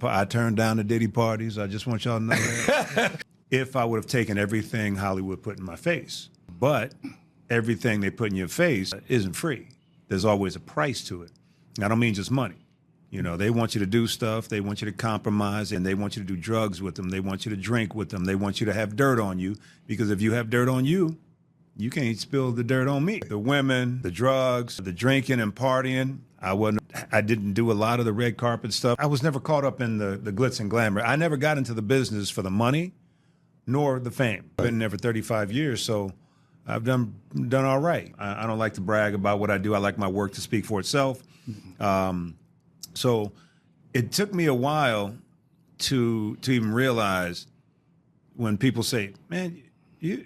I turned down the Diddy parties. I just want y'all to know that. If I would have taken everything Hollywood put in my face. But everything they put in your face isn't free. There's always a price to it. I don't mean just money. You know, they want you to do stuff. They want you to compromise, and they want you to do drugs with them. They want you to drink with them. They want you to have dirt on you, because if you have dirt on you, you can't spill the dirt on me. The women, the drugs, the drinking and partying. I didn't do a lot of the red carpet stuff. I was never caught up in the glitz and glamour. I never got into the business for the money nor the fame. I've been there for 35 years, so I've done all right. I don't like to brag about what I do. I like my work to speak for itself. So it took me a while to even realize when people say, man, you're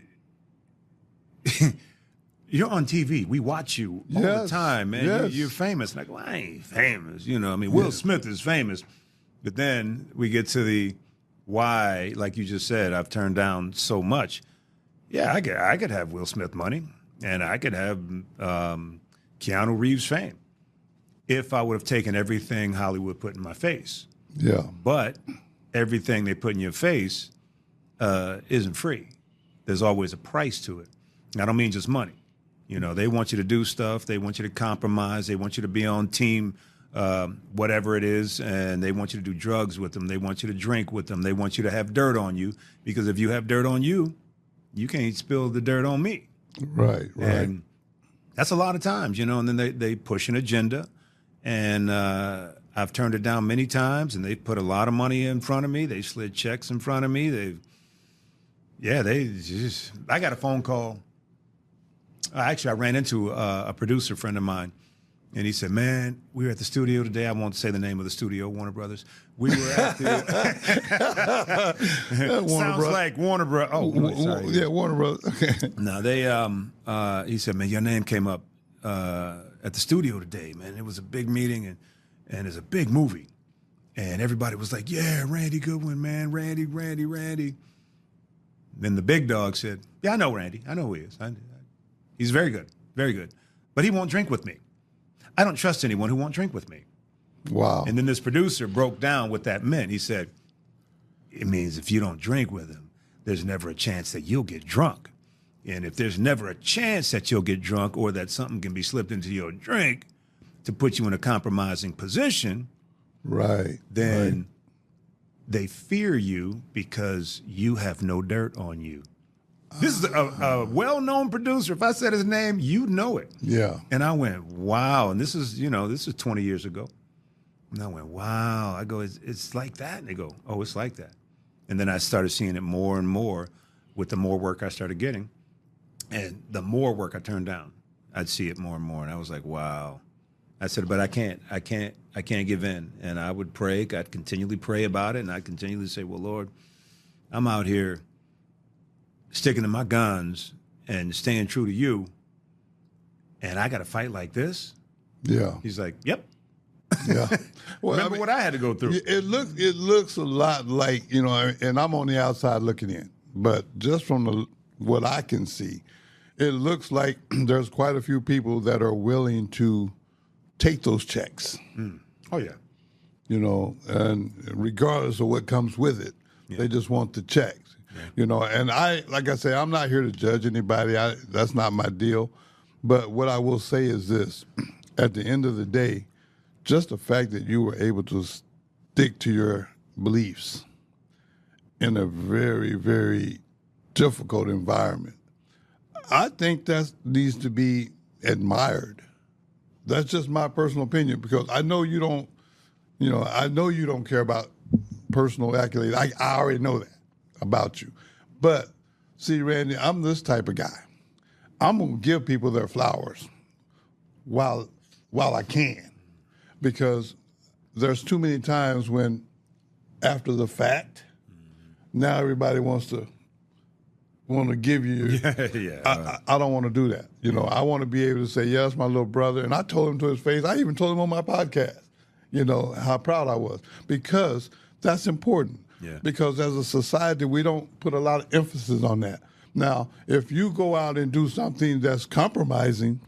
on TV. We watch you all the time, man. Yes. You're famous. Like, well, I ain't famous. You know, I mean, Will Smith is famous. But then we get to the why, like you just said, I've turned down so much. Yeah, I could have Will Smith money, and I could have Keanu Reeves fame if I would have taken everything Hollywood put in my face. Yeah. But everything they put in your face isn't free. There's always a price to it. I don't mean just money. You know, they want you to do stuff. They want you to compromise. They want you to be on team, whatever it is, and they want you to do drugs with them. They want you to drink with them. They want you to have dirt on you, because if you have dirt on you, you can't spill the dirt on me. Right, right. And that's a lot of times, you know, and then they push an agenda, and I've turned it down many times, and they put a lot of money in front of me. They slid checks in front of me. I got a phone call. Actually, I ran into a producer friend of mine, and he said, man, we were at the studio today. I won't say the name of the studio, Warner Brothers. We were at the... Sounds like Warner Brothers. Oh, sorry. Yeah, Warner Brothers. Okay. No, he said, man, your name came up at the studio today, man. It was a big meeting, and it's a big movie. And everybody was like, yeah, Randy Goodwin, man, Randy. Then the big dog said, yeah, I know Randy. I know who he is. He's very good, very good. But he won't drink with me. I don't trust anyone who won't drink with me. Wow. And then this producer broke down what that meant. He said, it means if you don't drink with him, there's never a chance that you'll get drunk. And if there's never a chance that you'll get drunk, or that something can be slipped into your drink to put you in a compromising position, right, then they fear you because you have no dirt on you. This is a well-known producer. If I said his name, you'd know it. Yeah. And I went, wow. And this is 20 years ago. And I went, wow. I go, it's like that? And they go, oh, it's like that. And then I started seeing it more and more with the more work I started getting. And the more work I turned down, I'd see it more and more. And I was like, wow. I said, but I can't give in. And I would pray. I'd continually pray about it. And I'd continually say, well, Lord, I'm out here sticking to my guns and staying true to you, and I got to fight like this? Yeah. He's like, yep. Yeah. Well, Remember what I had to go through. It looks a lot like, you know, and I'm on the outside looking in, but just from what I can see, it looks like there's quite a few people that are willing to take those checks. Mm. Oh, yeah. You know, and regardless of what comes with it, they just want the checks. You know, and like I say, I'm not here to judge anybody. That's not my deal. But what I will say is this. At the end of the day, just the fact that you were able to stick to your beliefs in a very, very difficult environment, I think that needs to be admired. That's just my personal opinion, because I know you don't, I know you don't care about personal accolades. I already know that about you. But see, Randy, I'm this type of guy. I'm gonna give people their flowers while I can, because there's too many times when after the fact, now everybody wants to give you. I don't want to do that. You know, I want to be able to say, yes, my little brother. And I told him to his face. I even told him on my podcast, you know, how proud I was, because that's important. Yeah. Because as a society, we don't put a lot of emphasis on that. Now, if you go out and do something that's compromising,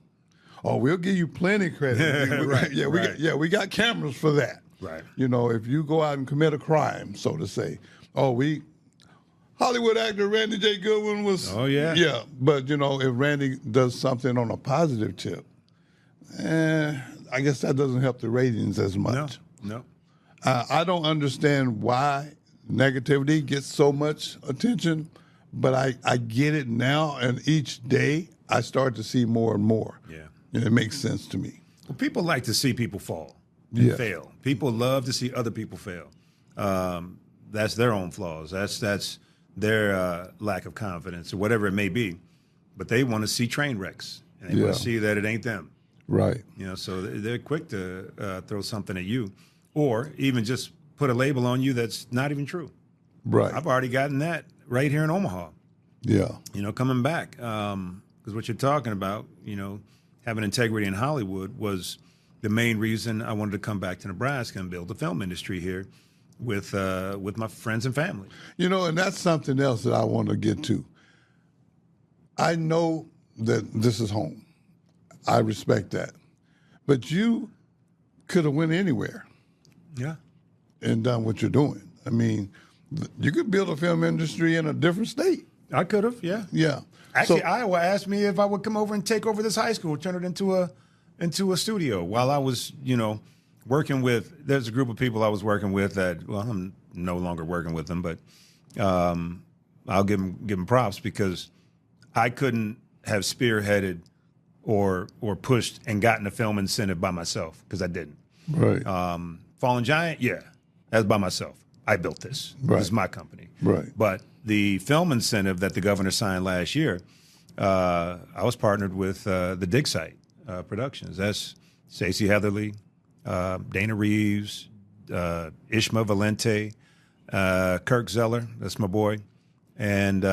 we'll give you plenty of credit. We got cameras for that. Right. You know, if you go out and commit a crime, so to say, Hollywood actor Randy J. Goodwin was. Oh, yeah. Yeah, but you know, if Randy does something on a positive tip, I guess that doesn't help the ratings as much. No. I don't understand why negativity gets so much attention, but I get it now, and each day I start to see more and more. Yeah. And it makes sense to me. Well, people like to see people fall and fail. People love to see other people fail. That's their own flaws. That's their lack of confidence or whatever it may be. But they want to see train wrecks, and they want to see that it ain't them. Right. You know, so they're quick to throw something at you, or even just put a label on you that's not even true. Right. I've already gotten that right here in Omaha. Yeah. You know, coming back, because what you're talking about, you know, having integrity in Hollywood was the main reason I wanted to come back to Nebraska and build the film industry here with my friends and family. You know, and that's something else that I want to get to. I know that this is home. I respect that. But you could have went anywhere. Yeah. And done what you're doing. I mean, you could build a film industry in a different state. I could have, yeah. Yeah. Actually, Iowa asked me if I would come over and take over this high school, turn it into a studio. While I was, you know, working with, there's a group of people I was working with that, well, I'm no longer working with them, but I'll give them props because I couldn't have spearheaded or pushed and gotten a film incentive by myself because I didn't. Right. Fallen Giant, yeah, that's by myself. I built this. Right. This is my company. Right. But the film incentive that the governor signed last year, I was partnered with the Dig Site Productions. That's Stacey Heatherly, Dana Reeves, Ishma Valente, Kirk Zeller, that's my boy, and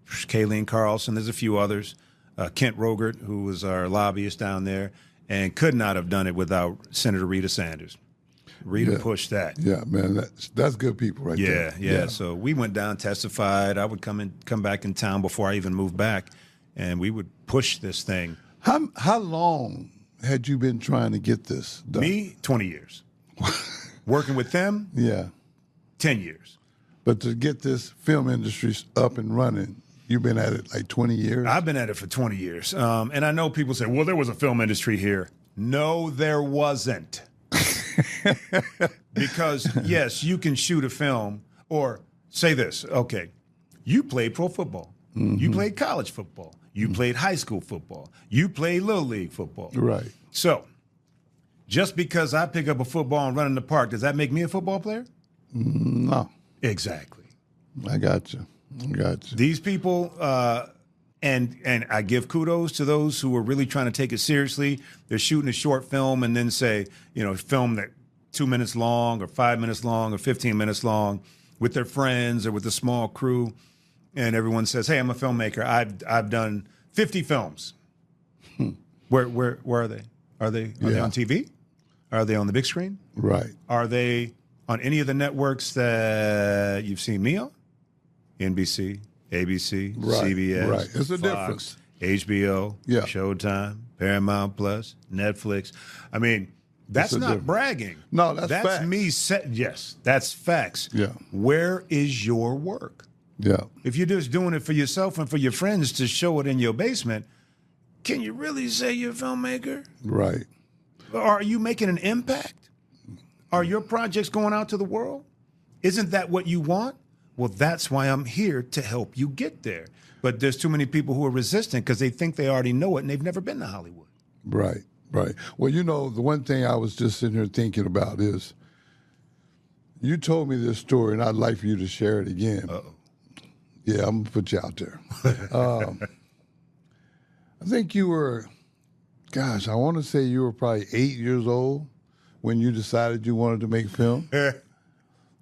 Kayleen Carlson. There's a few others. Kent Rogert, who was our lobbyist down there, and could not have done it without Senator Rita Sanders. Rita pushed that. Yeah, man, that's good people right there. Yeah. So we went down, testified. I would come back in town before I even moved back, and we would push this thing. How long had you been trying to get this done? Me, 20 years. Working with them, Yeah. 10 years. But to get this film industry up and running, you've been at it like 20 years? I've been at it for 20 years. And I know people say, well, there was a film industry here. No, there wasn't. Because, yes, you can shoot a film or say this. Okay, you played pro football. Mm-hmm. You played college football. You played high school football. You played Little League football. Right. So just because I pick up a football and run in the park, does that make me a football player? No. Exactly. I got you. These people, and I give kudos to those who are really trying to take it seriously. They're shooting a short film and then say, you know, film that 2 minutes long or 5 minutes long or 15 minutes long with their friends or with a small crew. And everyone says, hey, I'm a filmmaker. I've done 50 films. Where are they? Are they on TV? Are they on the big screen? Right. Are they on any of the networks that you've seen me on? NBC, ABC, CBS, right. It's a Fox, difference. HBO, Yeah. Showtime, Paramount Plus, Netflix. I mean, that's not difference. bragging. No, that's facts. me. Yes, that's facts. Yeah. Where is your work? Yeah. If you're just doing it for yourself and for your friends to show it in your basement, can you really say you're a filmmaker? Right. Or are you making an impact? Are your projects going out to the world? Isn't that what you want? Well, that's why I'm here to help you get there. But there's too many people who are resistant because they think they already know it and they've never been to Hollywood. Right. Well, you know, the one thing I was just sitting here thinking about is you told me this story, and I'd like for you to share it again. Uh-oh. Yeah, I'm going to put you out there. I think you were, I want to say you were probably 8 years old when you decided you wanted to make film.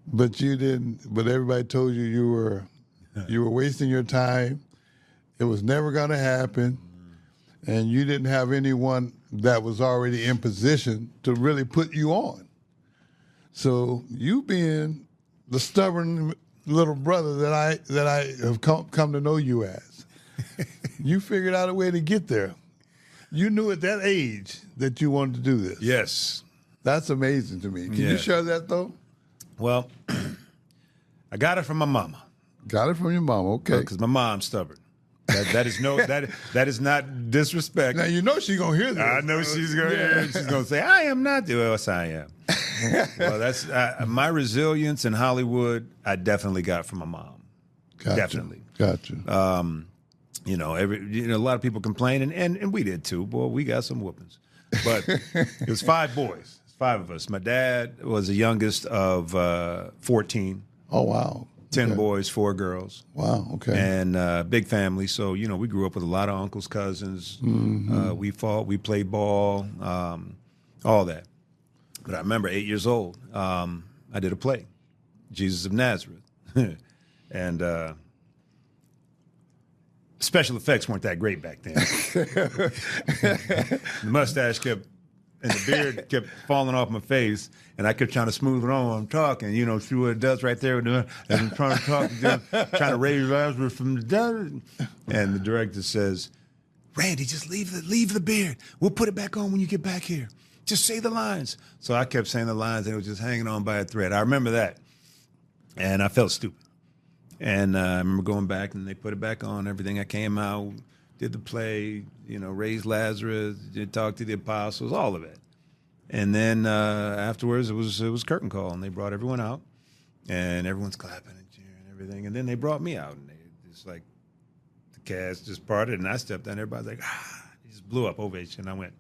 But you didn't. But everybody told you you were wasting your time. It was never going to happen, and you didn't have anyone that was already in position to really put you on. So you being the stubborn little brother that I have come to know you as, you figured out a way to get there. You knew at that age that you wanted to do this. Yes. That's amazing to me. Can you share that, though? Well, I got it from my mama. Got it from your mom, okay. Because my mom's stubborn. That is not disrespect. Now, you know she's going to hear this. I know she's going to hear it. She's going to say, I am not. Well, yes, I am. Well, that's my resilience in Hollywood, I definitely got from my mom. Gotcha. Definitely. Gotcha. A lot of people complain, and we did too. Boy, we got some whoopings. But it was 5 boys, 5 of us. My dad was the youngest of 14. Oh, wow. 10 boys, 4 girls. Wow, okay. And big family. So, we grew up with a lot of uncles, cousins. Mm-hmm. We fought, we played ball, all that. But I remember 8 years old, I did a play, Jesus of Nazareth. And special effects weren't that great back then. The mustache kept, and the beard kept falling off my face, and I kept trying to smooth it on while I'm talking. See what it does right there. And I'm trying to talk, trying to raise Lazarus from the dead. And the director says, Randy, just leave the beard. We'll put it back on when you get back here. Just say the lines. So I kept saying the lines, and it was just hanging on by a thread. I remember that. And I felt stupid. And I remember going back, and they put it back on, everything. I came out, did the play, raised Lazarus, talked to the apostles, all of it. And then afterwards, it was curtain call, and they brought everyone out, and everyone's clapping and cheering and everything. And then they brought me out, and it's like the cast just parted, and I stepped down. Everybody's like, it just blew up ovation. And I went,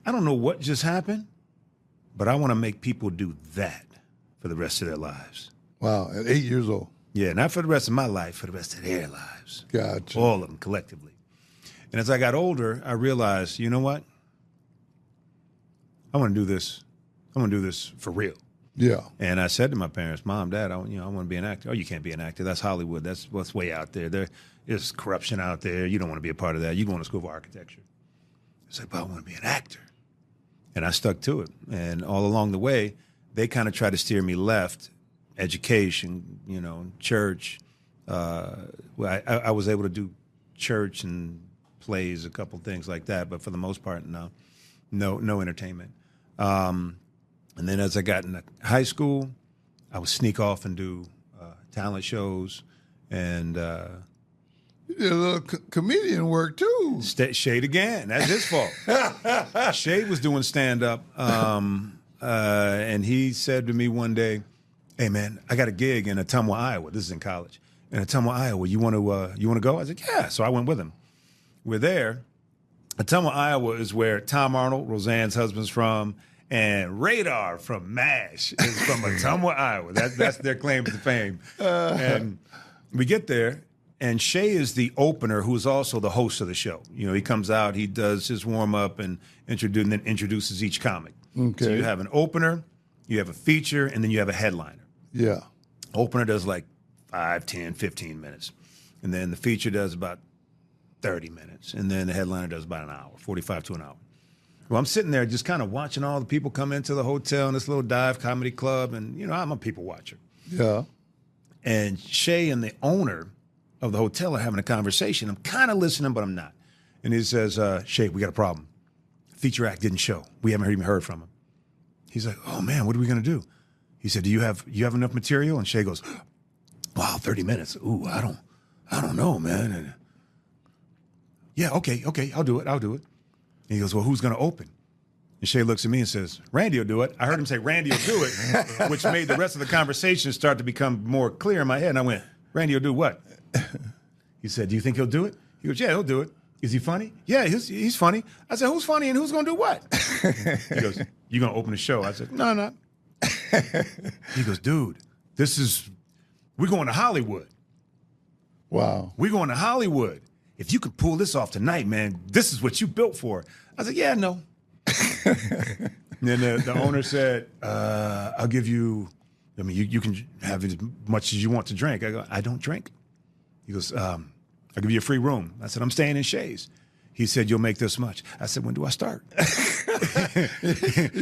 I don't know what just happened, but I want to make people do that for the rest of their lives. Wow, at 8 years old. Yeah, not for the rest of my life, for the rest of their lives. Gotcha. All of them collectively. And as I got older, I realized, you know what? I want to do this. I want to do this for real. Yeah. And I said to my parents, Mom, Dad, I want to be an actor. Oh, you can't be an actor. That's Hollywood. That's what's way out there. There's corruption out there. You don't want to be a part of that. You go to school for architecture. I said, but I want to be an actor. And I stuck to it. And all along the way, they kind of tried to steer me left. Education, church. I was able to do church and plays, a couple things like that, but for the most part, no entertainment. And then as I got into high school, I would sneak off and do talent shows, and you did a little comedian work too. Shade again. That's his fault. Shade was doing stand-up, and he said to me one day, hey man, I got a gig in Ottumwa, Iowa. This is in college. In Ottumwa, Iowa, you want to go? I said, yeah. So I went with him. We're there. Ottumwa, Iowa is where Tom Arnold, Roseanne's husband's from, and Radar from MASH is from Ottumwa, Iowa. That's their claim to fame. And we get there, and Shay is the opener, who is also the host of the show. He comes out, he does his warm up and then introduces each comic. Okay. So you have an opener, you have a feature, and then you have a headliner. Yeah. Opener does like 5, 10, 15 minutes. And then the feature does about 30 minutes. And then the headliner does about an hour, 45 to an hour. Well, I'm sitting there just kind of watching all the people come into the hotel in this little dive comedy club. And, I'm a people watcher. Yeah. And Shay and the owner of the hotel are having a conversation. I'm kind of listening, but I'm not. And he says, Shay, we got a problem. Feature act didn't show. We haven't even heard from him. He's like, oh, man, what are we going to do? He said, do you have enough material? And Shay goes, wow, 30 minutes. Ooh, I don't know, man. And, yeah, okay, I'll do it. And he goes, well, who's going to open? And Shay looks at me and says, Randy will do it. I heard him say, Randy will do it, which made the rest of the conversation start to become more clear in my head. And I went, Randy will do what? He said, do you think he'll do it? He goes, yeah, he'll do it. Is he funny? Yeah, he's funny. I said, who's funny and who's going to do what? He goes, you going to open the show? I said, no, I'm not. He goes, dude, we're going to Hollywood. Wow. We're going to Hollywood. If you could pull this off tonight, man, this is what you built for. I said, yeah, no. And then the owner said, I'll give you, you can have as much as you want to drink. I go, I don't drink. He goes, I'll give you a free room. I said, I'm staying in Shay's. He said, you'll make this much. I said, when do I start? He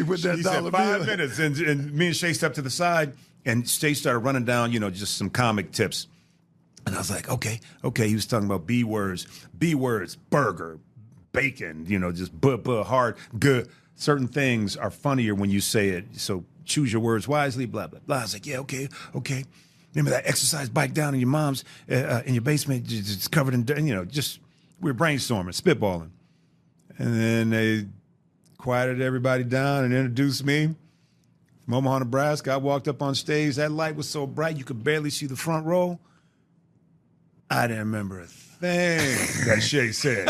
put that he dollar said 5 bill. minutes. And me and Shay stepped to the side, and Shay started running down, just some comic tips. And I was like, okay. He was talking about B words, burger, bacon, just hard, good, certain things are funnier when you say it. So choose your words wisely, blah, blah, blah. I was like, yeah, okay. Remember that exercise bike down in your mom's, in your basement, just covered in, just we were brainstorming, spitballing. And then they quieted everybody down and introduced me. From Omaha, Nebraska, I walked up on stage. That light was so bright you could barely see the front row. I didn't remember a thing that Shay said.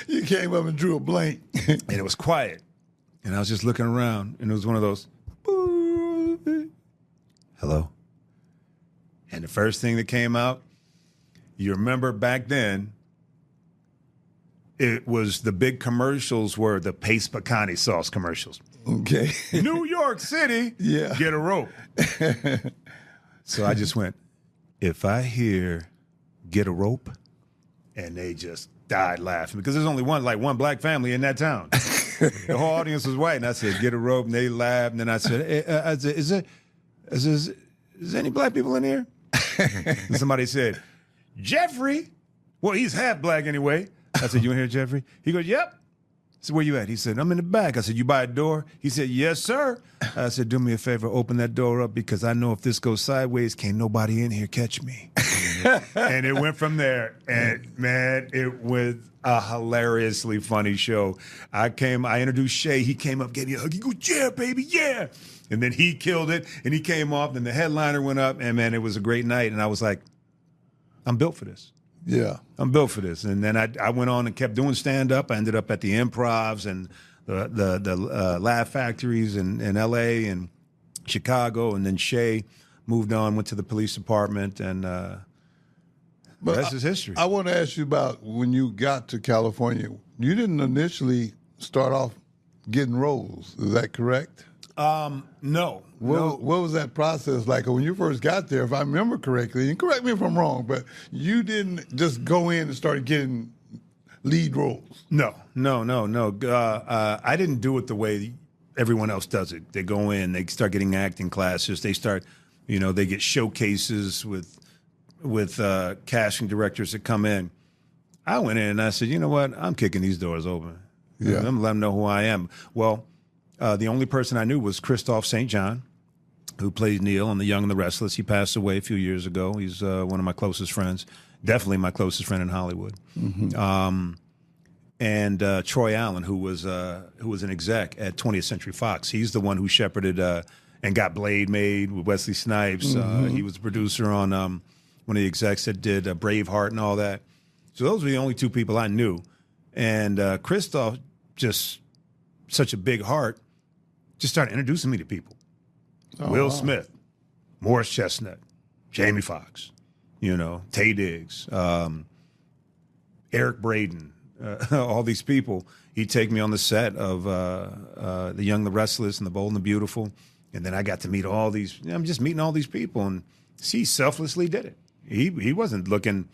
You came up and drew a blank. And it was quiet. And I was just looking around, and it was one of those, hello. And the first thing that came out, you remember back then, it was the big commercials were the paste pecani sauce commercials. Okay. New York City, Yeah. get a rope. So I just went, if I hear get a rope, and they just died laughing because there's only one black family in that town. The whole audience was white, and I said, get a rope, and they laughed. And then I said, is there any black people in here? And somebody said, Jeffrey. Well, he's half black anyway. I said, you in here, Jeffrey? He goes, yep. I said, where you at? He said, I'm in the back. I said, you by a door? He said, yes, sir. I said, do me a favor, open that door up because I know if this goes sideways, can't nobody in here catch me. And it went from there. And, man, it was a hilariously funny show. I introduced Shay. He came up, gave me a hug. He goes, yeah, baby, yeah. And then he killed it, and he came off, and the headliner went up, and, man, it was a great night. And I was like, I'm built for this. Yeah. I'm built for this. And then I went on and kept doing stand-up. I ended up at the Improvs and the Laugh Factories in L.A. and Chicago. And then Shay moved on, went to the police department, and the rest is history. I want to ask you about when you got to California. You didn't initially start off getting roles. Is that correct? No. What was that process like when you first got there? If I remember correctly, and correct me if I'm wrong, but you didn't just go in and start getting lead roles. No. I didn't do it the way everyone else does it. They go in, they start getting acting classes. They start, they get showcases with casting directors that come in. I went in and I said, you know what? I'm kicking these doors open. Yeah. I'm going to let them know who I am. Well, the only person I knew was Christoph St. John, who played Neil on The Young and the Restless. He passed away a few years ago. He's one of my closest friends, definitely my closest friend in Hollywood. Mm-hmm. And Troy Allen, who was an exec at 20th Century Fox. He's the one who shepherded and got Blade made with Wesley Snipes. Mm-hmm. He was a producer on one of the execs that did Braveheart and all that. So those were the only two people I knew. And Christoph, just such a big heart, just started introducing me to people. Will Smith, Morris Chestnut, Jamie Foxx, Taye Diggs, Eric Braeden, all these people. He'd take me on the set of The Young, the Restless, and The Bold and the Beautiful. And then I got to meet all these, I'm just meeting all these people. And he selflessly did it. He wasn't looking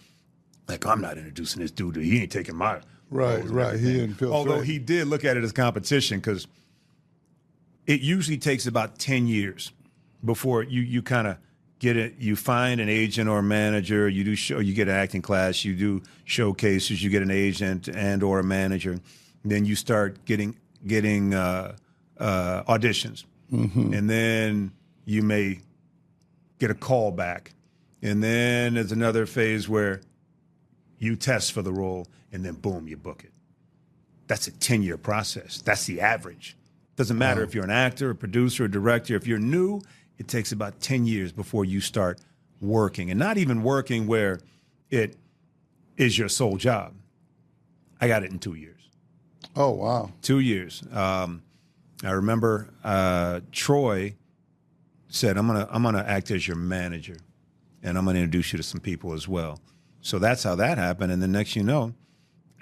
like, I'm not introducing this dude. He ain't taking my... Right. He didn't feel Although threatened. he did look at it as competition because it usually takes about 10 years before you kind of get it. You find an agent or a manager. You get an acting class. You do showcases. You get an agent and or a manager. And then you start getting auditions, mm-hmm. and then you may get a call back, and then there's another phase where you test for the role, and then boom, you book it. That's a 10-year process. That's the average. Doesn't matter if you're an actor, a producer, a director. If you're new, it takes about 10 years before you start working, and not even working where it is your sole job. I got it in 2 years. Oh, wow. 2 years. I remember Troy said, I'm gonna act as your manager, and I'm gonna introduce you to some people as well. So that's how that happened. And the next you know,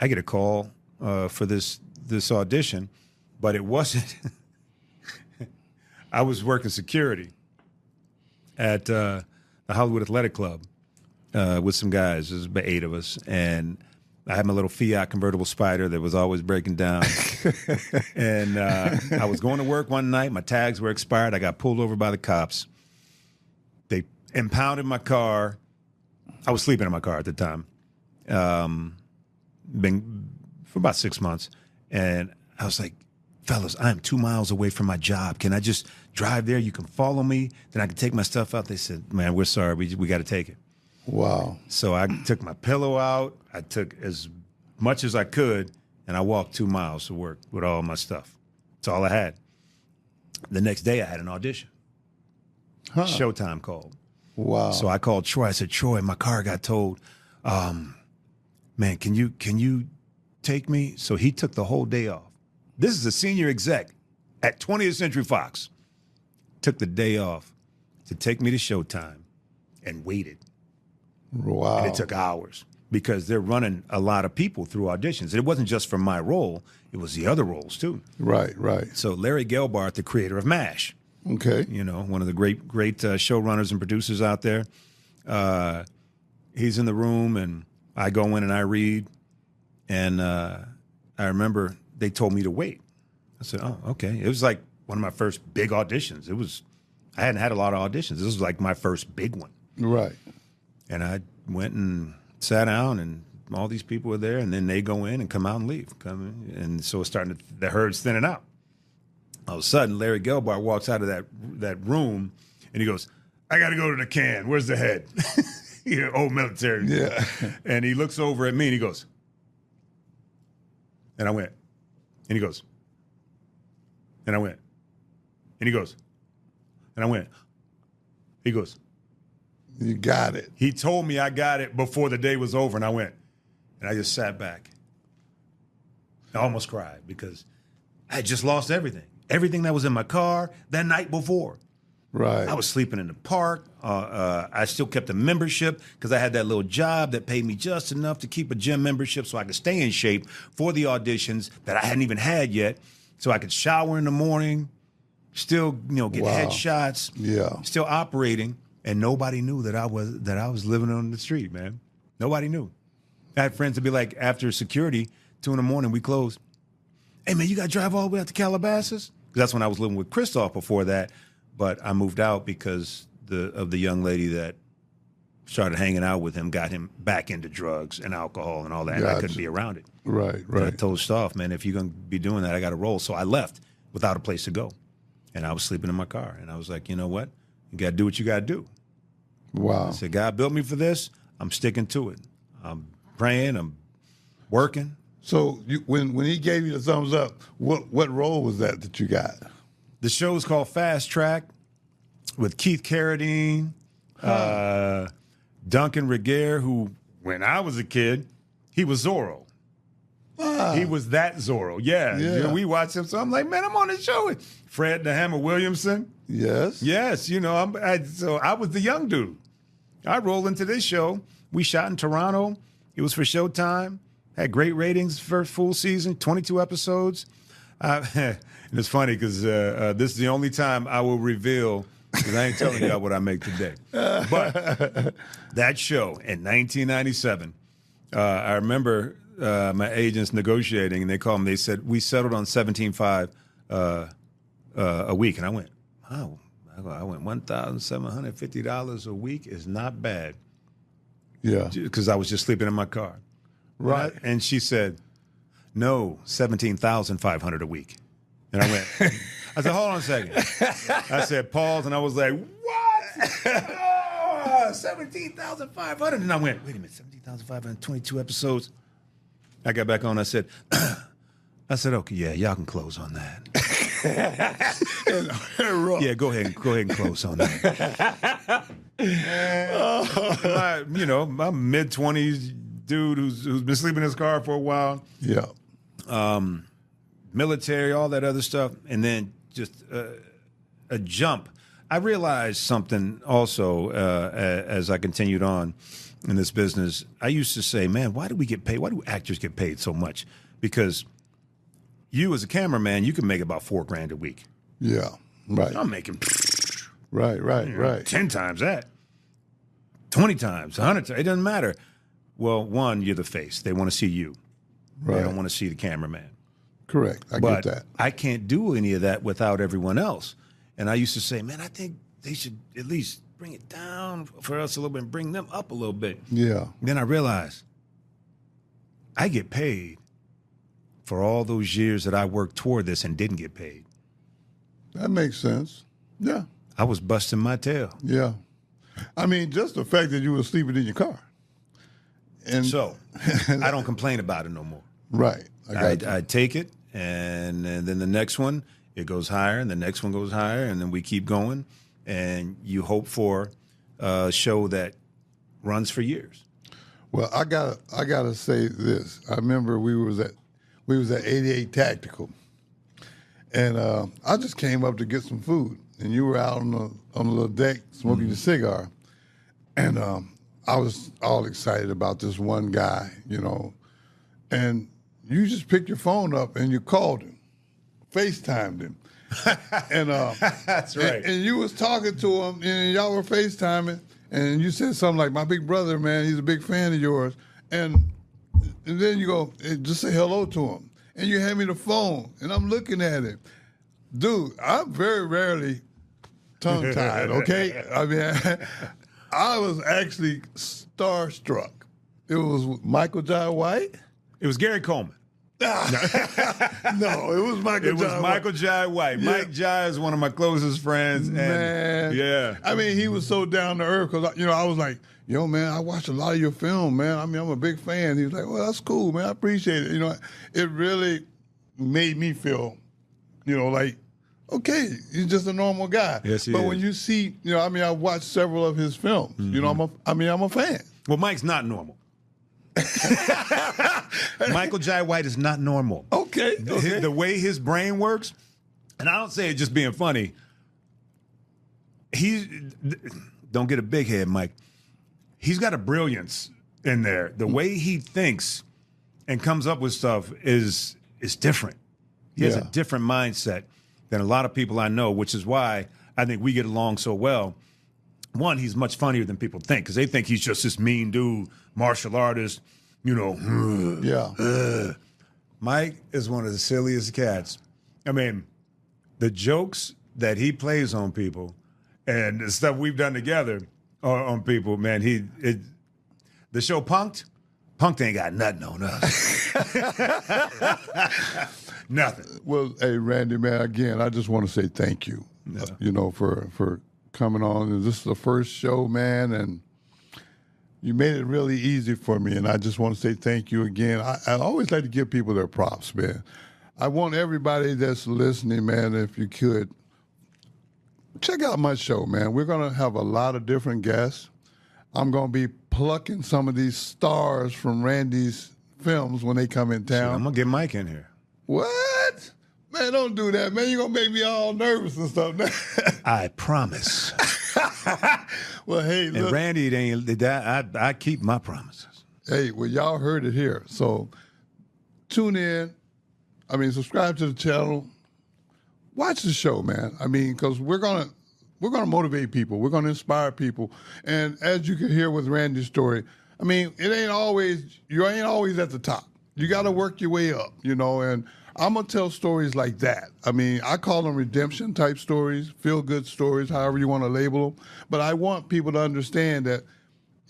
I get a call for this audition, but it wasn't. I was working security at the Hollywood Athletic Club with some guys. There's about 8 of us, and I had my little Fiat convertible Spider that was always breaking down. And I was going to work one night. My tags were expired. I got pulled over by the cops. They impounded my car. I was sleeping in my car at the time. Been for about 6 months. And I was like, fellas, I'm 2 miles away from my job. Can I just drive there? You can follow me. Then I can take my stuff out. They said, man, we're sorry. We got to take it. Wow. So I took my pillow out. I took as much as I could, and I walked 2 miles to work with all my stuff. That's all I had. The next day I had an audition. Showtime called. Wow. So I called Troy. I said, Troy, my car got towed. Man, can you take me? So he took the whole day off. This is a senior exec at 20th Century Fox. Took the day off to take me to Showtime and waited. Wow. And it took hours because they're running a lot of people through auditions. It wasn't just for my role. It was the other roles, too. Right, right. So Larry Gelbart, the creator of MASH, Okay. you know, one of the great showrunners and producers out there, he's in the room, and I go in and I read. And I remember they told me to wait. I said, oh, okay. It was like one of my first big auditions. I hadn't had a lot of auditions. This was like my first big one. Right. And I went and sat down, and all these people were there, and then they go in and come out and leave. And so it's starting to, the herd's thinning out. All of a sudden, Larry Gelbart walks out of that room, and he goes, I got to go to the can. Where's the head? You know, old military. Yeah. And he looks over at me, and he goes, and I went, and he goes, and I went, and he goes, and I went, he goes, You got it. he told me I got it before the day was over, and I went, and I just sat back. I almost cried because I had just lost everything. Everything that was in my car that night before. Right. I was sleeping in the park. I still kept a membership because I had that little job that paid me just enough to keep a gym membership so I could stay in shape for the auditions that I hadn't even had yet. So I could shower in the morning, still, get Wow. headshots, Yeah. still operating, and nobody knew that I was living on the street, man. Nobody knew. I had friends to be like, after security, 2 a.m, we closed. Hey, man, you got to drive all the way out to Calabasas? Because that's when I was living with Christoph before that. But I moved out because of the young lady that started hanging out with him, got him back into drugs and alcohol and all that. And I couldn't be around it. Right, And I right. told Stoff, man, if you're going to be doing that, I got to roll. So I left without a place to go. And I was sleeping in my car. And I was like, you know what? You got to do what you got to do. Wow. I said, God built me for this. I'm sticking to it. I'm praying. I'm working. So when he gave you the thumbs up, what role was that you got? The show is called Fast Track with Keith Carradine, Duncan Regehr, who, when I was a kid, he was Zorro. He was that Zorro. Yeah. Yeah. We watched him. So I'm like, man, I'm on the show. Fred the Hammer Williamson. Yes. Yes. So I was the young dude. I rolled into this show. We shot in Toronto. It was for Showtime. Had great ratings first full season, 22 episodes. And it's funny because this is the only time I will reveal, because I ain't telling y'all what I make today. But that show in 1997, I remember my agents negotiating, and they called me. They said, we settled on $17.5 a week. And I went, wow. I went $1,750 a week is not bad. Yeah. Because I was just sleeping in my car. Right. And she said, no, $17,500 a week. And I went, I said, hold on a second. I said, pause, and I was like, what? Oh, $17,500. And I went, wait a minute, $17,500, 22 episodes. I got back on, I said, okay, yeah, y'all can close on that. Yeah, go ahead and close on that. My mid-20s dude who's been sleeping in his car for a while. Yeah. Military, all that other stuff, and then just a jump. I realized something also as I continued on in this business. I used to say, man, why do we get paid? Why do actors get paid so much? Because you as a cameraman, you can make about $4,000 a week. Yeah. Right. I'm making Right. 10 times that, 20 times, 100 times. It doesn't matter. Well, one, you're the face. They want to see you. Right. They don't want to see the cameraman. Correct. I But get that. I can't do any of that without everyone else. And I used to say, man, I think they should at least bring it down for us a little bit and bring them up a little bit. Yeah. Then I realized I get paid for all those years that I worked toward this and didn't get paid. That makes sense. Yeah. I was busting my tail. Yeah. I mean, just the fact that you were sleeping in your car. And So I don't complain about it no more. right. I take it, and then the next one, it goes higher, and the next one goes higher, and then we keep going, and you hope for a show that runs for years. Well, I gotta say this. I remember we was at 88 Tactical, and I just came up to get some food, and you were out on the little deck smoking your cigar, and I was all excited about this one guy, and you just picked your phone up and you called him, FaceTimed him, and That's right. and you was talking to him, and y'all were FaceTiming. And you said something like, my big brother, man, he's a big fan of yours. And then you go, just say hello to him. And you hand me the phone, and I'm looking at it. Dude, I'm very rarely tongue-tied, okay? I mean, I was actually starstruck. It was Michael Jai White? It was Gary Coleman. No, it was Michael It was Jai Michael Jai White. Yeah. Mike Jai is one of my closest friends. And Man. yeah. I mean, he was so down to earth because, I was like, yo, man, I watched a lot of your film, man. I mean, I'm a big fan. He was like, well, that's cool, man. I appreciate it. It really made me feel, like, okay, he's just a normal guy. Yes, he But is. when you see, I watched several of his films. I'm a fan. Well, Mike's not normal. Michael Jai White is not normal. Okay. The way his brain works, and I don't say it just being funny. Don't get a big head, Mike. He's got a brilliance in there. The way he thinks and comes up with stuff is different. He has a Yeah. different mindset than a lot of people I know, which is why I think we get along so well. One, he's much funnier than people think because they think he's just this mean dude, martial artist, Yeah. Mike is one of the silliest cats. I mean, the jokes that he plays on people and the stuff we've done together on people, man, the show Punk'd ain't got nothing on us. Nothing. Well, hey, Randy, man, again, I just want to say thank you, for coming on. And this is the first show, man, and you made it really easy for me, and I just want to say thank you again. I always like to give people their props, man. I want everybody that's listening, man, if you could, check out my show, man. We're going to have a lot of different guests. I'm going to be plucking some of these stars from Randy's films when they come in town. I'm going to get Mike in here. What? Man, don't do that, man. You're going to make me all nervous and stuff. I promise. Well, hey, And look. Randy, I keep my promises. Hey, well, y'all heard it here. So tune in. Subscribe to the channel. Watch the show, man. Because we're gonna motivate people. We're gonna inspire people. And as you can hear with Randy's story, you ain't always at the top. You got to work your way up, and I'm going to tell stories like that. I call them redemption type stories, feel good stories, however you want to label them. But I want people to understand that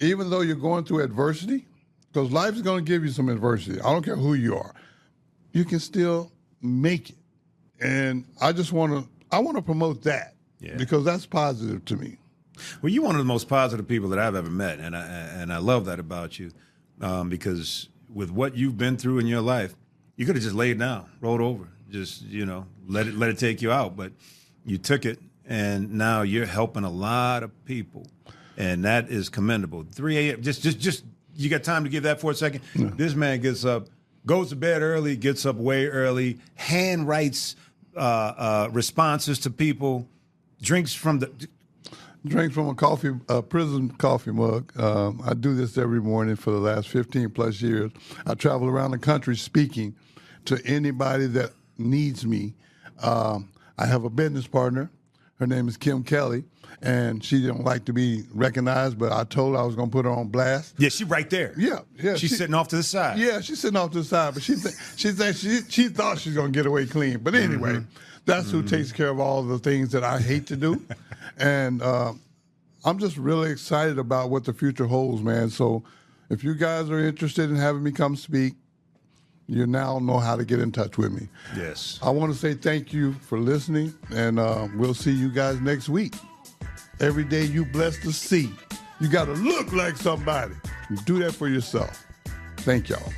even though you're going through adversity, because life is going to give you some adversity, I don't care who you are, you can still make it. And I want to promote that because that's positive to me. Well, you're one of the most positive people that I've ever met, and I love that about you because with what you've been through in your life, you could have just laid down, rolled over, just let it take you out, but you took it, and now you're helping a lot of people, and that is commendable. 3 a.m. Just you got time to give that for a second? Yeah. This man gets up, goes to bed early, gets up way early, hand writes responses to people, drinks from a prison coffee mug. I do this every morning for the last 15 plus years. I travel around the country speaking to anybody that needs me. I have a business partner. Her name is Kim Kelly, and she didn't like to be recognized, but I told her I was going to put her on blast. Yeah, she right there. Yeah. She's sitting off to the side. Yeah, she's sitting off to the side, but she thought she was going to get away clean. But anyway, that's who takes care of all the things that I hate to do. And I'm just really excited about what the future holds, man. So if you guys are interested in having me come speak, You now know how to get in touch with me. Yes. I want to say thank you for listening, and we'll see you guys next week. Every day you blessed to see. You got to look like somebody. Do that for yourself. Thank y'all.